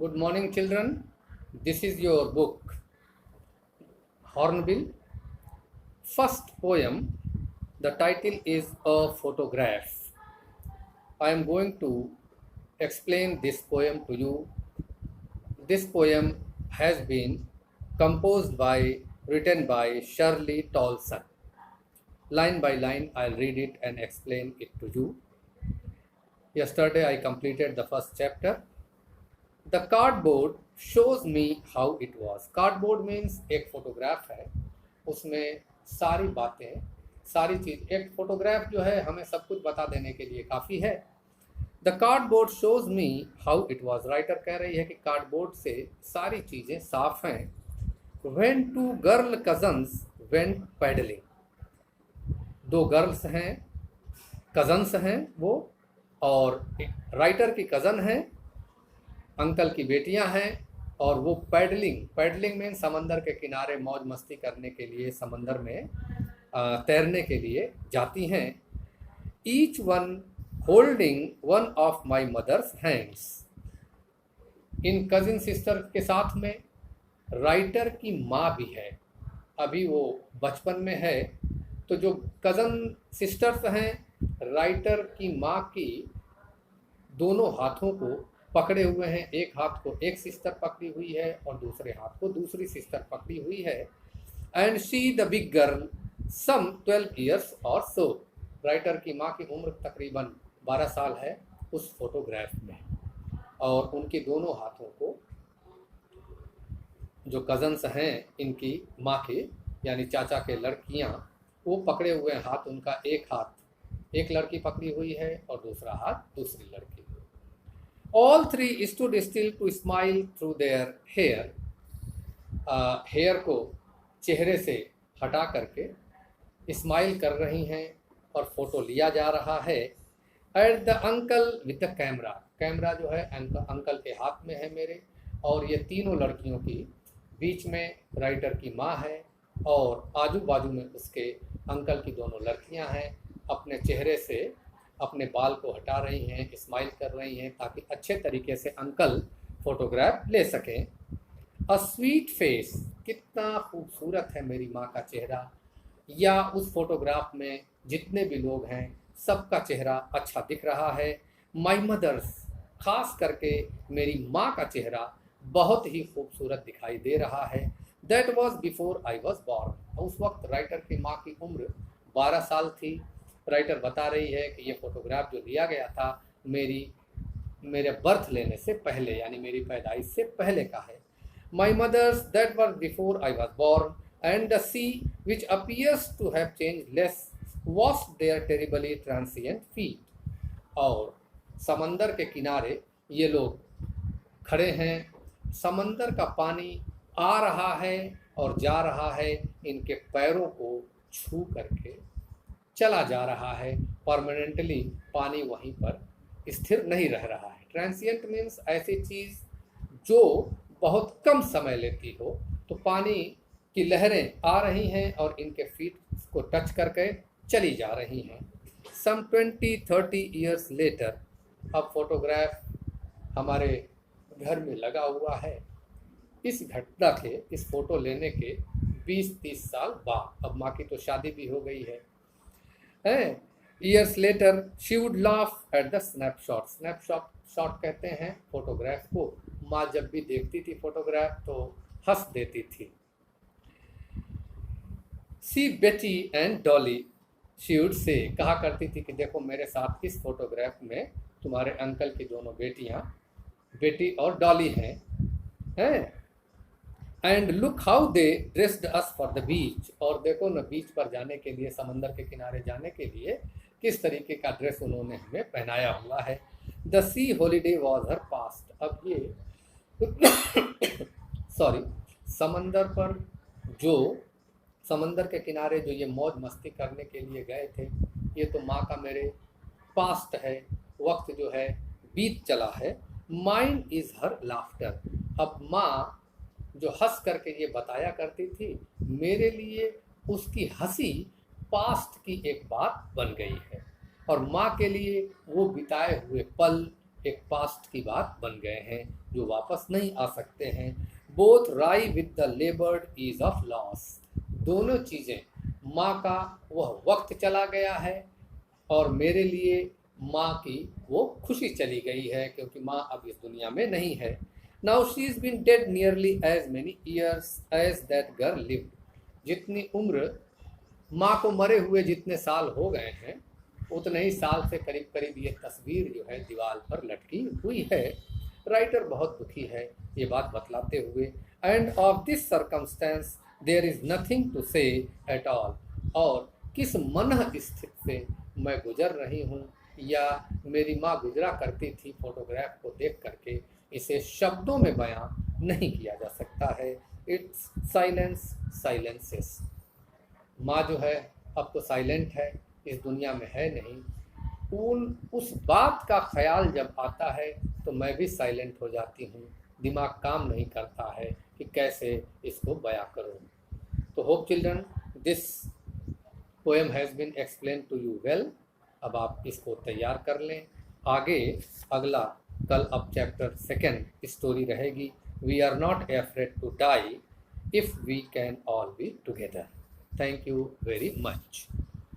Good morning, children. This is your book, Hornbill. First poem. The title is A Photograph. I am going to explain this poem to you. This poem has been written by Shirley Tolson. Line by line, I'll read it and explain it to you. Yesterday, I completed the first chapter. The cardboard shows me how it was. Cardboard means एक photograph है, उसमें सारी बातें, सारी चीज, एक photograph जो है हमें सब कुछ बता देने के लिए काफ़ी है. The cardboard shows me how it was. Writer कह रही है कि कार्डबोर्ड से सारी चीज़ें साफ हैं. When two girl cousins went pedaling. दो गर्ल्स हैं, कजन्स हैं वो, और राइटर की कज़न है, अंकल की बेटियां हैं, और वो पैडलिंग में समंदर के किनारे मौज मस्ती करने के लिए, समंदर में तैरने के लिए जाती हैं. Each one holding one of my mother's hands. इन कजिन सिस्टर के साथ में राइटर की माँ भी है. अभी वो बचपन में है, तो जो कज़न सिस्टर्स हैं, राइटर की माँ की दोनों हाथों को पकड़े हुए हैं. एक हाथ को एक सिस्टर पकड़ी हुई है और दूसरे हाथ को दूसरी सिस्टर पकड़ी हुई है. And she the big girl some 12 years or so. Writer की माँ की उम्र तकरीबन 12 साल है उस फोटोग्राफ में, और उनके दोनों हाथों को जो कज़न्स हैं इनकी माँ के, यानी चाचा के लड़कियाँ, वो पकड़े हुए हाथ, उनका एक हाथ एक लड़की पकड़ी हुई है और दूसरा हाथ दूसरी लड़की. All three stood still to smile through their hair. Hair को चेहरे से हटा करके स्माइल कर रही हैं और फोटो लिया जा रहा है. At the uncle with the camera. Camera जो है अंकल के हाथ में है मेरे, और ये तीनों लड़कियों की बीच में राइटर की माँ है, और आजू बाजू में उसके अंकल की दोनों लड़कियां हैं. अपने चेहरे से अपने बाल को हटा रही हैं, स्माइल कर रही हैं, ताकि अच्छे तरीके से अंकल फोटोग्राफ ले सकें. A sweet face. कितना खूबसूरत है मेरी माँ का चेहरा, या उस फोटोग्राफ में जितने भी लोग हैं सबका चेहरा अच्छा दिख रहा है. My mother's. खास करके मेरी माँ का चेहरा बहुत ही खूबसूरत दिखाई दे रहा है. That was before I was born. उस वक्त राइटर की माँ की उम्र 12 साल थी. राइटर बता रही है कि ये फोटोग्राफ जो लिया गया था मेरे बर्थ लेने से पहले, यानी मेरी पैदाइश से पहले का है. My mother's that was before I was born. And the sea which appears to have change less wash their terribly transient feet. और समंदर के किनारे ये लोग खड़े हैं. समंदर का पानी आ रहा है और जा रहा है, इनके पैरों को छू करके चला जा रहा है. परमानेंटली पानी वहीं पर स्थिर नहीं रह रहा है. ट्रांसिएंट मीन्स ऐसी चीज़ जो बहुत कम समय लेती हो. तो पानी की लहरें आ रही हैं और इनके फीट को टच करके चली जा रही हैं. सम 20-30 ईयर्स लेटर. अब फोटोग्राफ हमारे घर में लगा हुआ है. इस घटना के, इस फोटो लेने के 20-30 साल बाद, अब माँ की तो शादी भी हो गई है. Years later, she would laugh at the snapshot. Shot कहते हैं फोटोग्राफ को. माँ जब भी देखती थी फोटोग्राफ तो हंस देती थी. See Betty and Dolly, she would say. कहा करती थी कि देखो मेरे साथ इस फोटोग्राफ में तुम्हारे अंकल की दोनों बेटियाँ, बेटी और डॉली हैं. And look how they dressed us for the beach. और देखो न, बीच पर जाने के लिए, समंदर के किनारे जाने के लिए किस तरीके का ड्रेस उन्होंने हमें पहनाया हुआ है. The C holiday was her past. अब ये सॉरी, समंदर के किनारे जो ये मौज मस्ती करने के लिए गए थे, ये तो माँ का मेरे पास्ट है, वक्त जो है बीत चला है. Mine is her laughter. अब माँ जो हंस करके ये बताया करती थी, मेरे लिए उसकी हंसी पास्ट की एक बात बन गई है, और माँ के लिए वो बिताए हुए पल एक पास्ट की बात बन गए हैं जो वापस नहीं आ सकते हैं। बोथ राई with the लेबर्ड is of loss, दोनों चीज़ें, माँ का वह वक्त चला गया है और मेरे लिए माँ की वो खुशी चली गई है क्योंकि माँ अब इस दुनिया में नहीं है। Now she is been dead nearly as many years as that girl lived, जितनी उम्र माँ को मरे हुए जितने साल हो गए हैं उतने ही साल से करीब करीब ये तस्वीर जो है दीवार पर लटकी हुई है। राइटर बहुत दुखी है ये बात बतलाते हुए, and of this circumstance there is nothing to say at all, और किस मनः स्थिति से मैं गुजर रही हूँ या मेरी माँ गुजरा करती थी फोटोग्राफ को देख करके, इसे शब्दों में बयां नहीं किया जा सकता है। इट्स साइलेंस साइलेंसेस, माँ जो है अब तो साइलेंट है, इस दुनिया में है नहीं। उस बात का ख्याल जब आता है तो मैं भी साइलेंट हो जाती हूँ, दिमाग काम नहीं करता है कि कैसे इसको बयां करूँ। तो hope children this poem has been explain to you well. अब आप इसको तैयार कर लें। आगे अगला कल अब चैप्टर 2 स्टोरी रहेगी, we are not afraid to die if we can all be together. Thank you very much.